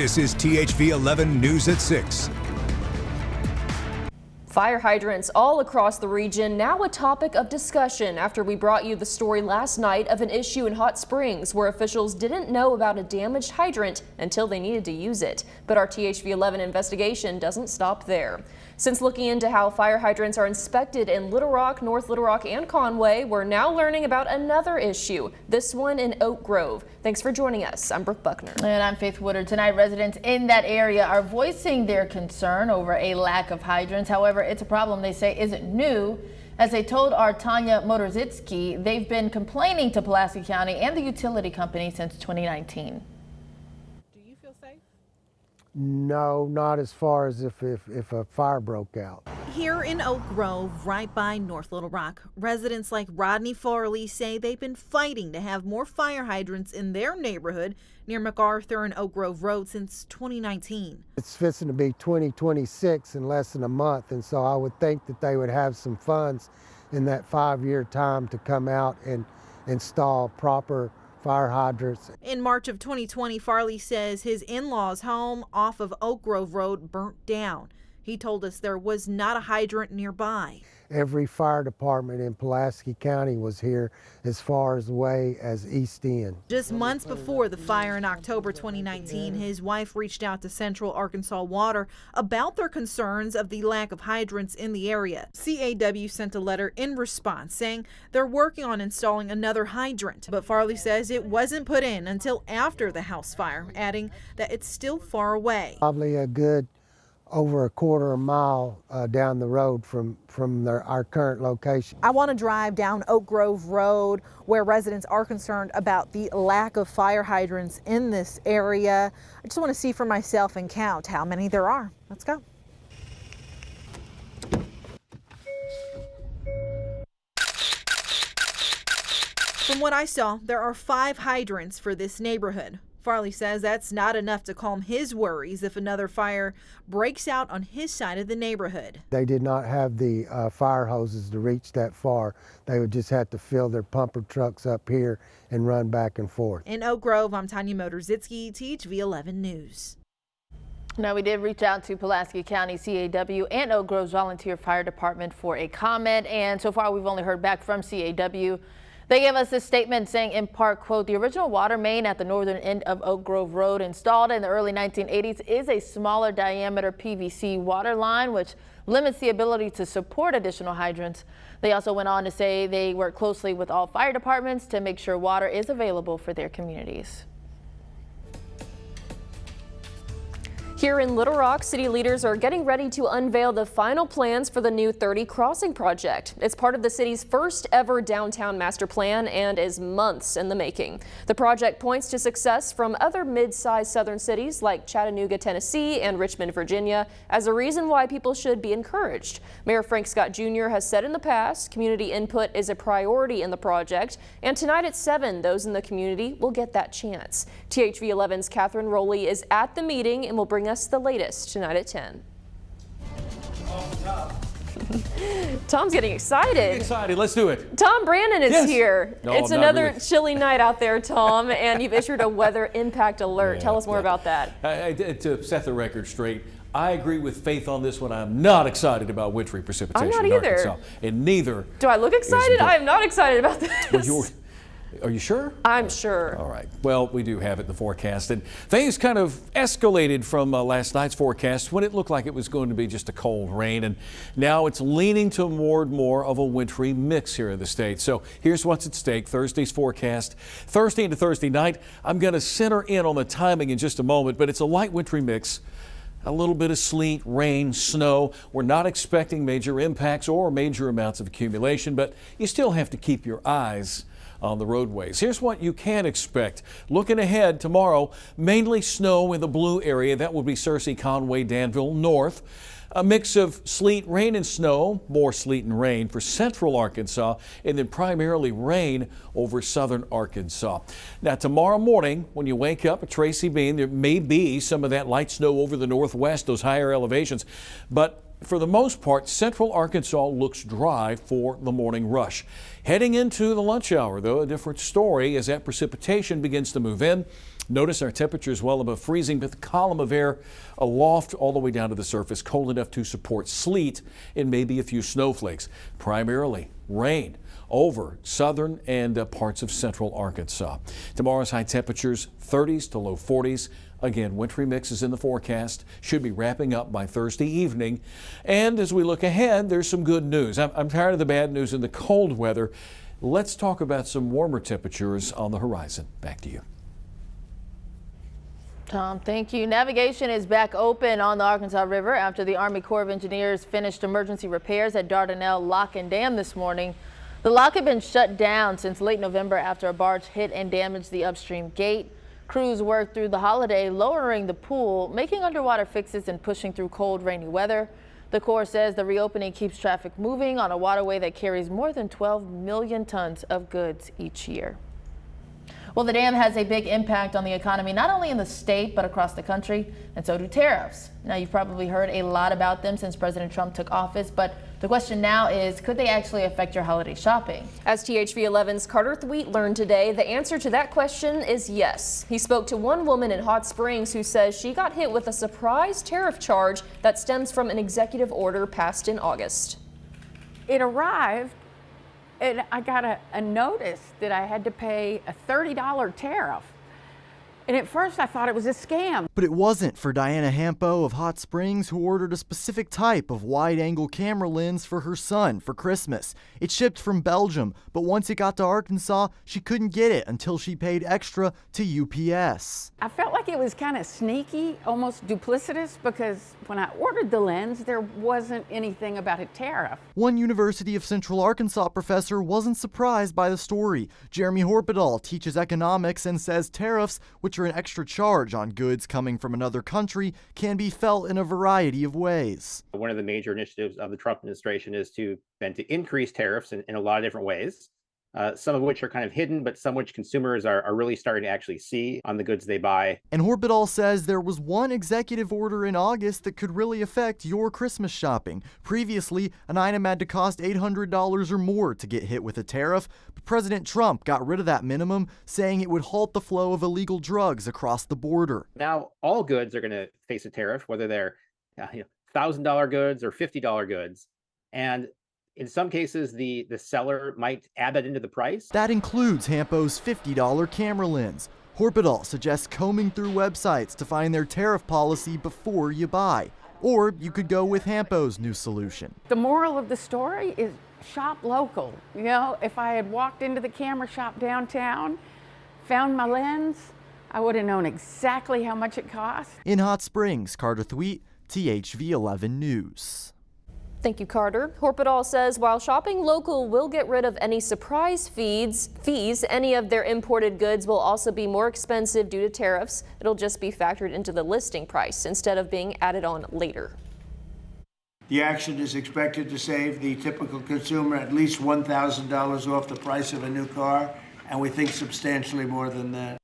This is THV 11 News at 6. Fire hydrants all across the region now a topic of discussion after we brought you the story last night of an issue in Hot Springs where officials didn't know about a damaged hydrant until they needed to use it. But our THV 11 investigation doesn't stop there. Since looking into how fire hydrants are inspected in Little Rock, North Little Rock, and Conway, we're now learning about another issue, this one in Oak Grove. Thanks for joining us. I'm Brooke Buckner. And I'm Faith Woodard. Tonight, residents in that area are voicing their concern over a lack of hydrants. However, it's a problem they say isn't new. As they told our Tanya Motorzitsky, they've been complaining to Pulaski County and the utility company since 2019. Do you feel safe? No, not as far as if a fire broke out. Here in Oak Grove, right by North Little Rock, residents like Rodney Farley say they've been fighting to have more fire hydrants in their neighborhood near MacArthur and Oak Grove Road since 2019. It's fixing to be 2026 in less than a month, and so I would think that they would have some funds in that 5-year time to come out and install proper fire hydrants. In March of 2020, Farley says his in-laws' home off of Oak Grove Road burnt down. He told us there was not a hydrant nearby. Every fire department in Pulaski County was here as far away as East End. Just months before the fire in October 2019, his wife reached out to Central Arkansas Water about their concerns of the lack of hydrants in the area. CAW sent a letter in response saying they're working on installing another hydrant, but Farley says it wasn't put in until after the house fire, adding that it's still far away. Probably a good over a quarter mile down the road from our current location. I want to drive down Oak Grove Road where residents are concerned about the lack of fire hydrants in this area. I just want to see for myself and count how many there are. Let's go. From what I saw, there are 5 hydrants for this neighborhood. Farley says that's not enough to calm his worries if another fire breaks out on his side of the neighborhood. They did not have the fire hoses to reach that far. They would just have to fill their pumper trucks up here and run back and forth. In Oak Grove, I'm Tanya Motorzitsky, THV 11 News. Now, we did reach out to Pulaski County CAW and Oak Grove's volunteer fire department for a comment, and so far we've only heard back from CAW. They gave us this statement saying, in part, quote, the original water main at the northern end of Oak Grove Road installed in the early 1980s is a smaller diameter PVC water line, which limits the ability to support additional hydrants. They also went on to say they work closely with all fire departments to make sure water is available for their communities. Here in Little Rock, city leaders are getting ready to unveil the final plans for the new 30 Crossing project. It's part of the city's first ever downtown master plan and is months in the making. The project points to success from other mid-sized southern cities like Chattanooga, Tennessee and Richmond, Virginia as a reason why people should be encouraged. Mayor Frank Scott Jr. has said in the past community input is a priority in the project, and tonight at 7 those in the community will get that chance. THV 11's Catherine Rowley is at the meeting and will bring us the latest tonight at 10. Tom's getting excited. Excited. Let's do it. Tom Brannon is here. No, it's I'm not another really. chilly night out there, Tom, and you've issued a weather impact alert. Tell us more about that. To set the record straight, I agree with Faith on this one. I'm not excited about wintry precipitation I'm not in either. Arkansas. And neither. Do I look excited? I am not excited about this. Well, are you sure? I'm sure. All right. Well, we do have it in the forecast. And things kind of escalated from last night's forecast when it looked like it was going to be just a cold rain. And now it's leaning toward more of a wintry mix here in the state. So here's what's at stake. Thursday's forecast. Thursday into Thursday night, I'm going to center in on the timing in just a moment, but it's a light wintry mix. A little bit of sleet, rain, snow. We're not expecting major impacts or major amounts of accumulation, but you still have to keep your eyes on the roadways. Here's what you can expect. Looking ahead tomorrow, mainly snow in the blue area. That will be Searcy, Conway, Danville, north. A mix of sleet, rain, and snow, more sleet and rain for central Arkansas, and then primarily rain over southern Arkansas. Now, tomorrow morning, when you wake up at Tracy Bean, there may be some of that light snow over the northwest, those higher elevations, but For the most part, central Arkansas looks dry for the morning rush. Heading into the lunch hour, though, a different story as that precipitation begins to move in. Notice our temperatures well above freezing, but the column of air aloft all the way down to the surface, cold enough to support sleet and maybe a few snowflakes. Primarily rain over southern and parts of central Arkansas. Tomorrow's high temperatures 30s to low 40s. Again, wintry mixes in the forecast, should be wrapping up by Thursday evening. And as we look ahead, there's some good news. I'm tired of the bad news and the cold weather. Let's talk about some warmer temperatures on the horizon. Back to you. Tom, thank you. Navigation is back open on the Arkansas River after the Army Corps of Engineers finished emergency repairs at Dardanelle Lock and Dam this morning. The lock had been shut down since late November after a barge hit and damaged the upstream gate. Crews worked through the holiday, lowering the pool, making underwater fixes and pushing through cold, rainy weather. The Corps says the reopening keeps traffic moving on a waterway that carries more than 12 million tons of goods each year. Well, the dam has a big impact on the economy, not only in the state, but across the country, and so do tariffs. Now, you've probably heard a lot about them since President Trump took office, but the question now is, could they actually affect your holiday shopping? As THV 11's Carter Thweet learned today, the answer to that question is yes. He spoke to one woman in Hot Springs who says she got hit with a surprise tariff charge that stems from an executive order passed in August. It arrived, and I got a notice that I had to pay a $30 tariff. And at first I thought it was a scam. But it wasn't for Diana Hampo of Hot Springs, who ordered a specific type of wide-angle camera lens for her son for Christmas. It shipped from Belgium, but once it got to Arkansas, she couldn't get it until she paid extra to UPS. I felt like it was kind of sneaky, almost duplicitous, because when I ordered the lens, there wasn't anything about a tariff. One University of Central Arkansas professor wasn't surprised by the story. Jeremy Horpedahl teaches economics and says tariffs, which are an extra charge on goods coming from another country, can be felt in a variety of ways. One of the major initiatives of the Trump administration is to increase tariffs in a lot of different ways. Some of which are kind of hidden, but some which consumers are really starting to actually see on the goods they buy. And Horpedahl says there was one executive order in August that could really affect your Christmas shopping. Previously, an item had to cost $800 or more to get hit with a tariff, but President Trump got rid of that minimum, saying it would halt the flow of illegal drugs across the border. Now, all goods are going to face a tariff, whether they're $1,000 goods or $50 goods. And in some cases, the seller might add that into the price. That includes Hampo's $50 camera lens. Horpedahl suggests combing through websites to find their tariff policy before you buy. Or you could go with Hampo's new solution. The moral of the story is shop local. You know, if I had walked into the camera shop downtown, found my lens, I would have known exactly how much it cost. In Hot Springs, Carter Thweet, THV 11 News. Thank you, Carter. Horpedahl says while shopping local will get rid of any surprise fees, any of their imported goods will also be more expensive due to tariffs. It'll just be factored into the listing price instead of being added on later. The action is expected to save the typical consumer at least $1,000 off the price of a new car, and we think substantially more than that.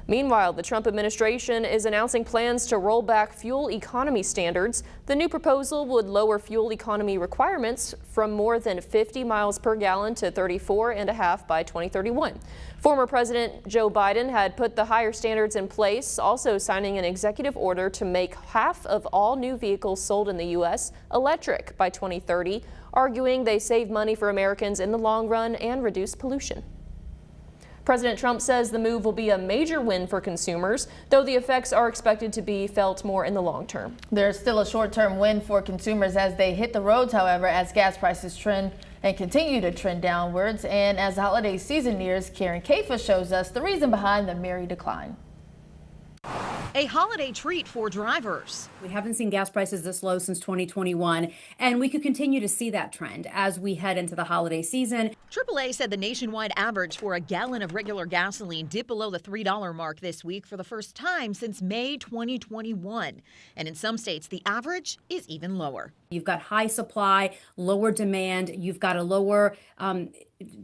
Meanwhile, the Trump administration is announcing plans to roll back fuel economy standards. The new proposal would lower fuel economy requirements from more than 50 miles per gallon to 34.5 by 2031. Former President Joe Biden had put the higher standards in place, also signing an executive order to make half of all new vehicles sold in the U.S. electric by 2030, arguing they save money for Americans in the long run and reduce pollution. President Trump says the move will be a major win for consumers, though the effects are expected to be felt more in the long term. There's still a short-term win for consumers as they hit the roads, however, as gas prices trend and continue to trend downwards. And as the holiday season nears, Karen Kafa shows us the reason behind the merry decline. A holiday treat for drivers. We haven't seen gas prices this low since 2021, and we could continue to see that trend as we head into the holiday season. AAA said the nationwide average for a gallon of regular gasoline dipped below the $3 mark this week for the first time since May 2021. And in some states, the average is even lower. You've got high supply, lower demand. You've got a lower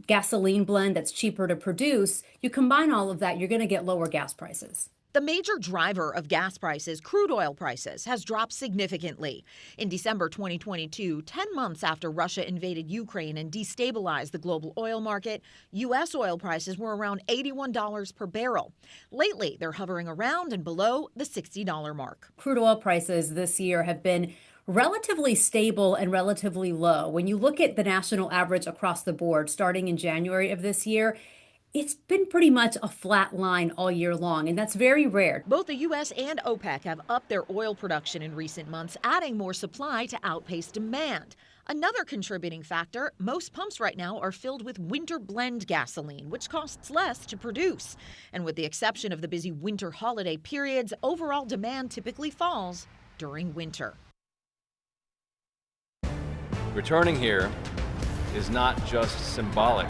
gasoline blend that's cheaper to produce. You combine all of that, you're going to get lower gas prices. The major driver of gas prices, crude oil prices, has dropped significantly. In December 2022, 10 months after Russia invaded Ukraine and destabilized the global oil market, U.S. oil prices were around $81 per barrel. Lately, they're hovering around and below the $60 mark. Crude oil prices this year have been relatively stable and relatively low. When you look at the national average across the board, starting in January of this year, it's been pretty much a flat line all year long, and that's very rare. Both the U.S. and OPEC have upped their oil production in recent months, adding more supply to outpace demand. Another contributing factor, most pumps right now are filled with winter blend gasoline, which costs less to produce. And with the exception of the busy winter holiday periods, overall demand typically falls during winter. Returning here is not just symbolic.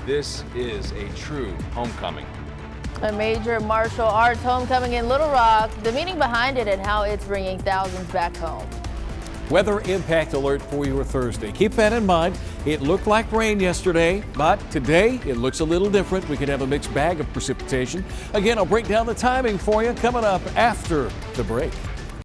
This is a true homecoming. A major martial arts homecoming in Little Rock, the meaning behind it and how it's bringing thousands back home. Weather impact alert for your Thursday. Keep that in mind. It looked like rain yesterday, but today it looks a little different. We could have a mixed bag of precipitation. Again, I'll break down the timing for you coming up after the break.